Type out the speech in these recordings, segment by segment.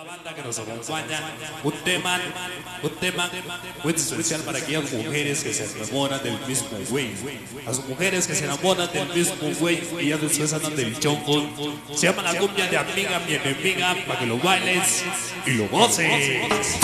banda que nos acompaña, un tema muy especial para aquellas mujeres que se enamoran del mismo güey. Las mujeres que se enamoran del mismo güey y ya después andan del chongo. Se llama la cumbia de Amiga mi enemiga, para que lo bailes y lo goces.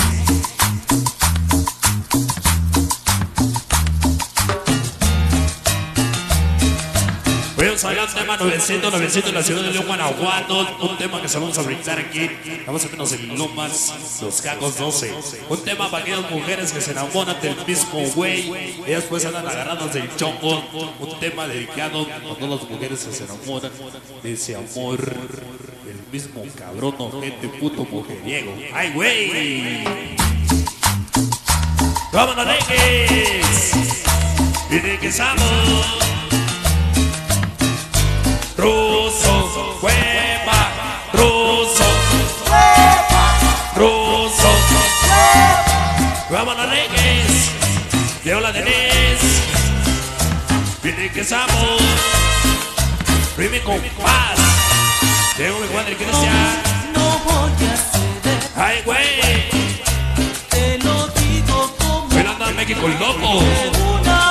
Vamos a ver un tema 900 en la ciudad de León, Guanajuato. Un tema que se vamos a brindar aquí. Vamos a vernos en Lomas, Los Cacos 12. Un tema para aquellas mujeres que se enamoran del mismo güey. Ellas pues andan agarradas del chongo. Un tema dedicado a todas las mujeres que se enamoran de ese amor del mismo cabrón, ojete, puto mujeriego. ¡Ay, güey! ¡Vámonos, Reques! ¡Y regresamos! Ruso, hueva, ruso, ruso. Vámonos, Reques. Leo la Denise. Viene que estamos. Rime con paz. Leo mi Juan del Cristian. No voy a ceder. Ay, güey. Te lo digo como. Pero anda México loco.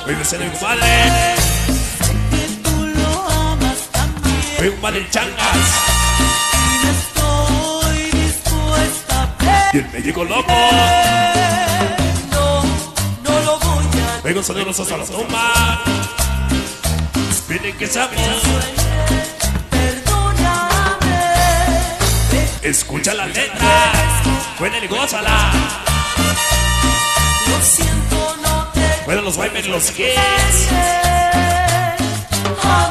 Vive ser mi padre. Soy un padre en changas. Estoy dispuesta a ver. Y el México loco. No lo voy a. Vengo sonidos hasta la tumba. Piden que seamos. Perdóname. Escucha la letra. Buena y gózala. Lo siento, no te. Bueno, los bailes los kids.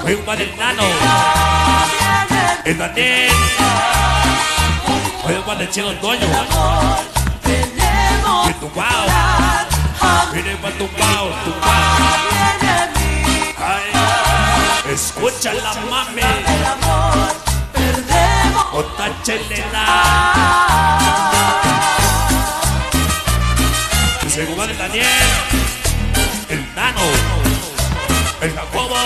Soy un padre enano. El Daniel. Soy un padre chino Toño. Y tumbao. Viene para tumbao, tumbao. Ay, escucha la mami. Otra chelena. El segundo del Daniel. El Nano. El Jacobo.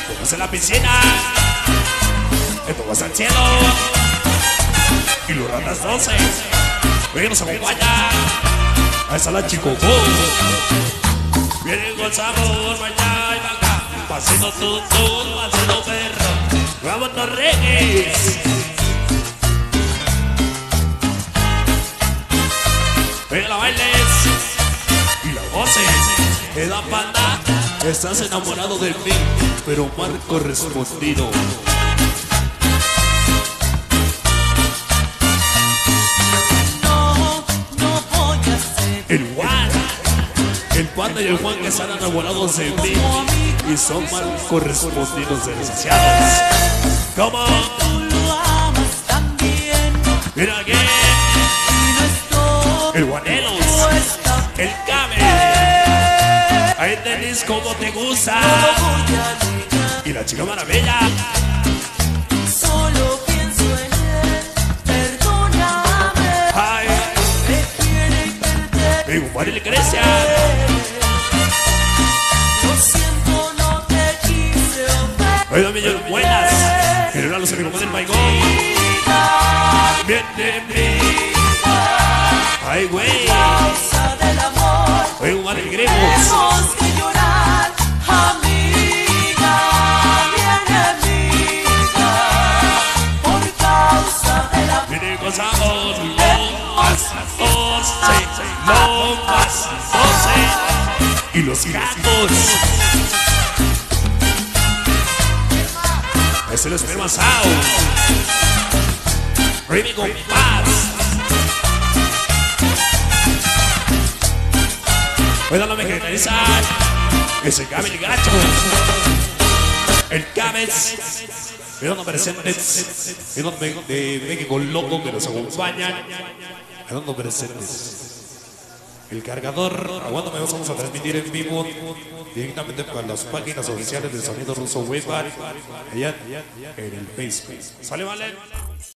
Tomas en la piscina. Esto vas al cielo. Y los ratas 12. Oye, nos acompaña. Ahí está la Chico. Vienen con sabor, vaya y vaca. Pasito tutú, pasito perro. Vámonos, Reques. Venga, la bailes. Y la voces. Queda panda. Estás enamorado de mí, pero mal correspondido. No voy a ceder. El Juan, el Panda y el Juan que están enamorados de mí y son mal correspondidos, desgraciados. ¿Cómo? Tú lo amas también. Mira aquí, Y no estoy el Juanelos, dispuesta. el Cabe. Ahí tenés como te gusta. Y la Chica Maravilla. Solo pienso en él. Perdóname. Ay, Me quiere perder. mi padre le crece. Lo siento, no te quise ofender. Oiga, millones buenas. Pero ahora los amigos del Maigón. Bien de mí. Ay, güey. Causa del amor. Oye, un madre griegos. Tenemos que llorar, amiga, mi enemiga. Por causa del amor. Viene gozamos Lomas 12. Lomas 12. Y los gatos. Es el espermazao. Remy con paz. Bueno, no me generalizar. Ese Cabe el gacho. El Cabez. Pero no presentes. Es de México loco que nos acompañan. Pero no presentes. El cargador. Aguántame, vamos a transmitir en vivo directamente para las páginas oficiales del Sonido Ruso Web allá en el Facebook. ¿Sale, vale?